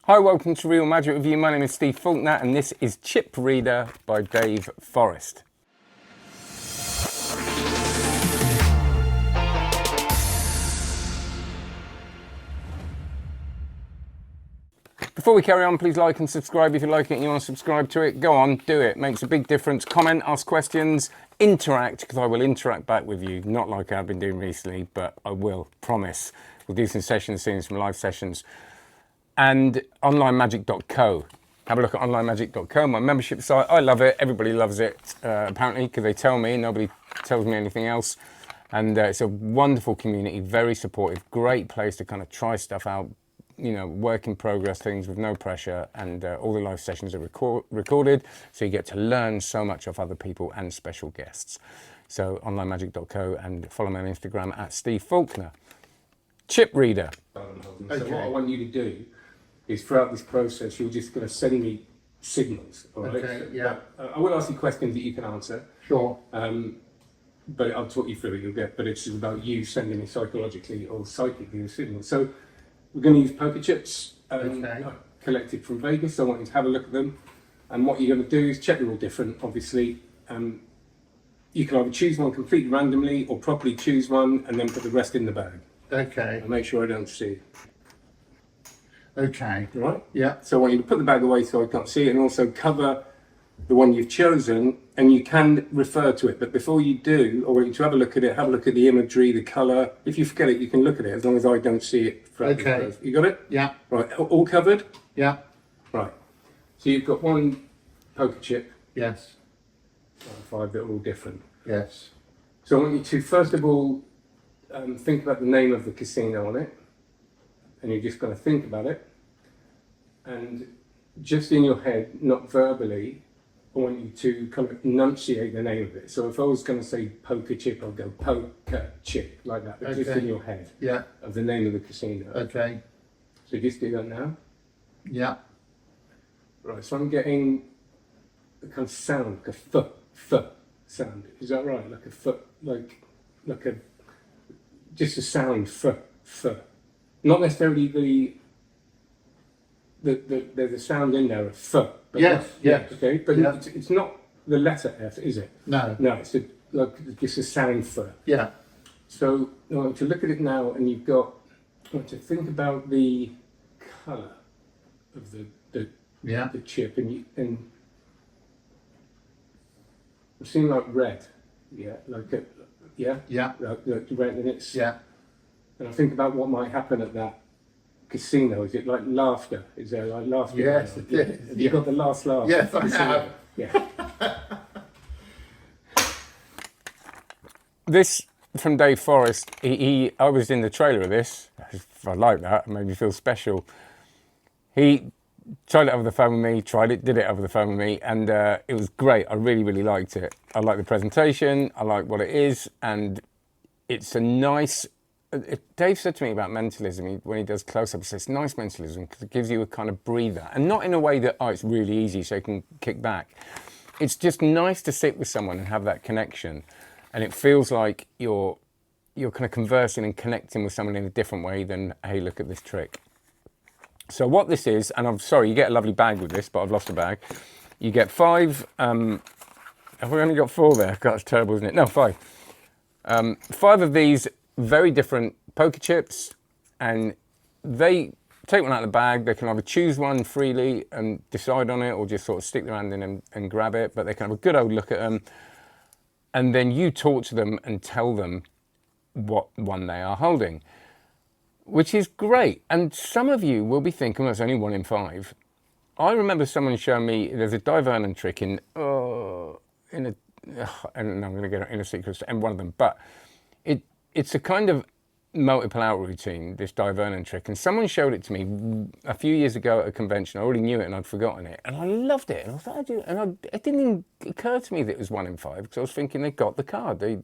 Hi, welcome to Real Magic Review. My name is Steve Faulkner and this is Chip Reader by Dave Forrest. Before we carry on, please like and subscribe. If you like it and you want to subscribe to it, go on, do it. Makes a big difference. Comment, ask questions, interact, because I will interact back with you. Not like I've been doing recently, but I will, promise. We'll do some sessions soon, some live sessions. And onlinemagic.co. Have a look at onlinemagic.co, my membership site. I love it. Everybody loves it, apparently, because they tell me. Nobody tells me anything else. And it's a wonderful community, very supportive, great place to kind of try stuff out, you know, work in progress things with no pressure. And all the live sessions are recorded, so you get to learn so much off other people and special guests. So onlinemagic.co, and follow me on Instagram at Steve Faulkner. Chip Reader. Okay. So what I want you to do is throughout this process, you're just going to send me signals. All right? Okay, yeah. I will ask you questions that you can answer. Sure. But I'll talk you through it, you'll get, but it's about you sending me psychologically or psychically a signal. So we're going to use poker chips collected from Vegas. I want you to have a look at them. And what you're going to do is check they're all different, obviously. You can either choose one completely randomly or properly choose one and then put the rest in the bag. Okay. And make sure I don't see it. Okay. All right? Yeah. So I want you to put the bag away so I can't see it, and also cover the one you've chosen, and you can refer to it. But before you do, I want you to have a look at it, have a look at the imagery, the colour. If you forget it, you can look at it as long as I don't see it. Okay. You got it? Yeah. Right, all covered? Yeah. Right. So you've got one poker chip, Yes. 5 that are all different. Yes. So I want you to, first of all, think about the name of the casino on it. And you're just going to think about it. And just in your head, not verbally, I want you to kind of enunciate the name of it. So if I was going to say poker chip, I'll go poker chip, like that. But just in your head, Yeah. of the name of the casino. Okay. So just do that now. Yeah. Right, so I'm getting a kind of sound, like a f sound. Is that right? Like a foot, like a, just a sound, f. Not necessarily there's a sound in there, a f. But Yes, yes. Okay, but Yeah. it's not the letter F, is it? No. No, it's just a sound f. Yeah. So I want to look at it now, and I want to think about the colour of Yeah. the chip, and it seems like red, like red, and it's And I think about what might happen at that casino. Is it like laughter? Is there like laughter? Yes. Have you got the last laugh? Yes, I have. Yeah. This from Dave Forrest. I was in the trailer of this. I like that. It made me feel special. He tried it over the phone with me, did it over the phone with me, and it was great. I really, really liked it. I like the presentation. I like what it is, and it's a nice... Dave said to me about mentalism when he does close-up. He says it's nice mentalism because it gives you a kind of breather, and not in a way that it's really easy so you can kick back. It's just nice to sit with someone and have that connection, and it feels like you're kind of conversing and connecting with someone in a different way than, hey, look at this trick. So what this is, and I'm sorry, you get a lovely bag with this, but I've lost a bag. You get 5. Have we only got 4 there? God, that's terrible, isn't it? No, 5. 5 of these very different poker chips, and they take one out of the bag. They can either choose one freely and decide on it, or just sort of stick their hand in and grab it, but they can have a good old look at them, and then you talk to them and tell them what one they are holding, which is great. And some of you will be thinking, well, it's only 1 in 5. I remember someone showing me there's a Divernon trick and I'm going to get in a secret and one of them, but it's a kind of multiple out routine, this Divernon trick, and someone showed it to me a few years ago at a convention. I already knew it and I'd forgotten it, and I loved it. And I thought, it didn't even occur to me that it was 1 in 5 because I was thinking they got the card. They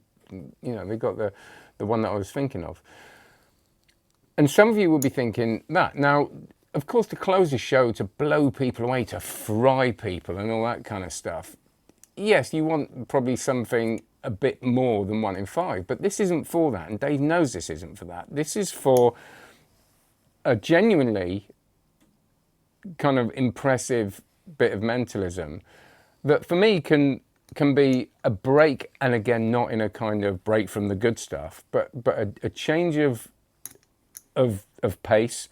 got the one that I was thinking of. And some of you will be thinking that. Now, of course, to close the show, to blow people away, to fry people and all that kind of stuff, yes, you want probably something a bit more than 1 in 5, but this isn't for that, and Dave knows this isn't for that. This is for a genuinely kind of impressive bit of mentalism that for me can be a break, and again, not in a kind of break from the good stuff, but a change of pace.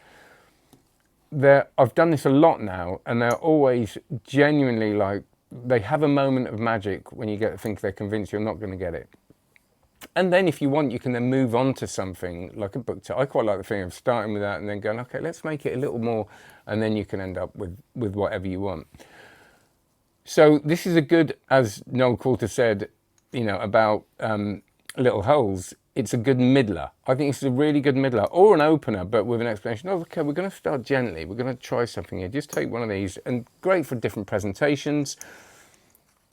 I've done this a lot now, and they're always genuinely like, they have a moment of magic when you get to think they're convinced you're not going to get it. And then if you want, you can then move on to something like a book. I quite like the thing of starting with that and then going, okay, let's make it a little more, and then you can end up with whatever you want. So this is a good, as Noel Coulter said, about Little Holes, it's a good middler. I think it's a really good middler, or an opener, but with an explanation. Oh, okay, we're going to start gently. We're going to try something here. Just take one of these, and great for different presentations.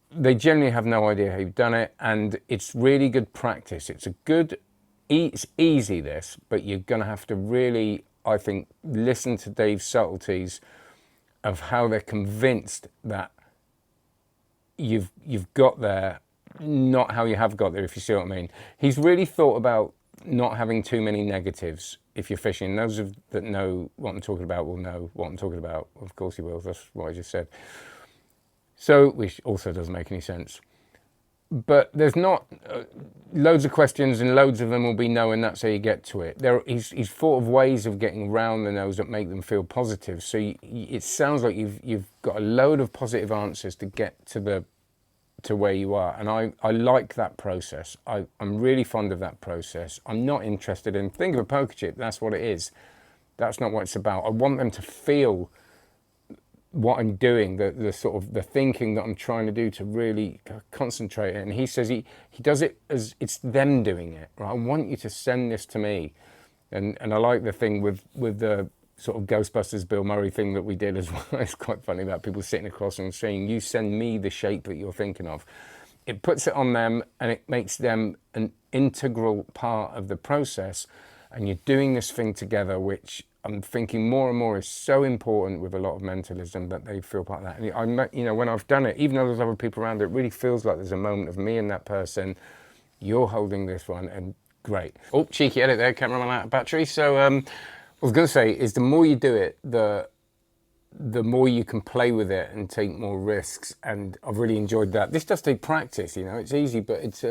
They generally have no idea how you've done it, and it's really good practice. It's easy, this, but you're going to have to really, I think, listen to Dave's subtleties of how they're convinced that you've got there, not how you have got there, if you see what I mean. He's really thought about not having too many negatives if you're fishing. Those that know what I'm talking about will know what I'm talking about. Of course you will, that's what I just said. So, which also doesn't make any sense. But there's not loads of questions, and loads of them will be no, and that's how you get to it. He's thought of ways of getting around the no's that make them feel positive. So it sounds like you've got a load of positive answers to get to where you are, and I like that process. I'm really fond of that process. I'm not interested in, think of a poker chip, that's what it is. That's not what it's about. I want them to feel what I'm doing, the sort of the thinking that I'm trying to do, to really concentrate it. And he says he does it as it's them doing it, right? I want you to send this to me. And I like the thing with the sort of Ghostbusters Bill Murray thing that we did as well. It's quite funny about people sitting across and saying, you send me the shape that you're thinking of. It puts it on them, and it makes them an integral part of the process. And you're doing this thing together, which I'm thinking more and more is so important with a lot of mentalism, that they feel part of that. And when I've done it, even though there's other people around, it really feels like there's a moment of me and that person. You're holding this one, and great. Oh, cheeky edit there, cameraman out of battery. So I was going to say is the more you do it, the more you can play with it and take more risks. And I've really enjoyed that. This does take practice, it's easy, but it's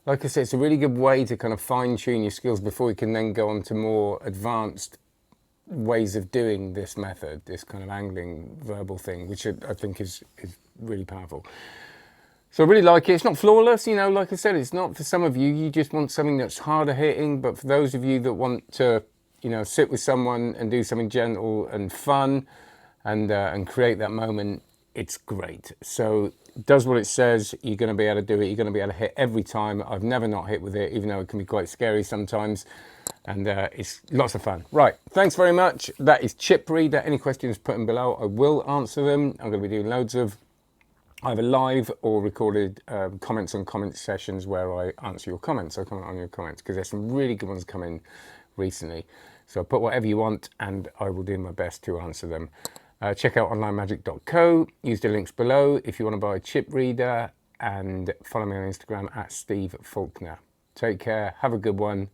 like I said, it's a really good way to kind of fine tune your skills before you can then go on to more advanced ways of doing this method, this kind of angling verbal thing, which I think is really powerful. So I really like it. It's not flawless, like I said, it's not for some of you. You just want something that's harder hitting, but for those of you that want to, sit with someone and do something gentle and fun and create that moment, it's great. So it does what it says. You're going to be able to do it. You're going to be able to hit every time. I've never not hit with it, even though it can be quite scary sometimes. And it's lots of fun. Right, thanks very much. That is Chip Reader. Any questions, put them below. I will answer them. I'm going to be doing loads of either live or recorded comments on comment sessions where I answer your comments. I comment on your comments because there's some really good ones coming recently. So put whatever you want and I will do my best to answer them. Check out onlinemagic.co. Use the links below if you want to buy a chip reader, and follow me on Instagram at Steve Faulkner. Take care. Have a good one.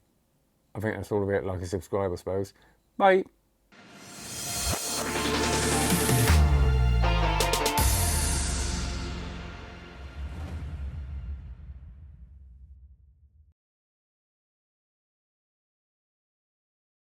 I think that's all of it. Like and subscribe, I suppose. Bye.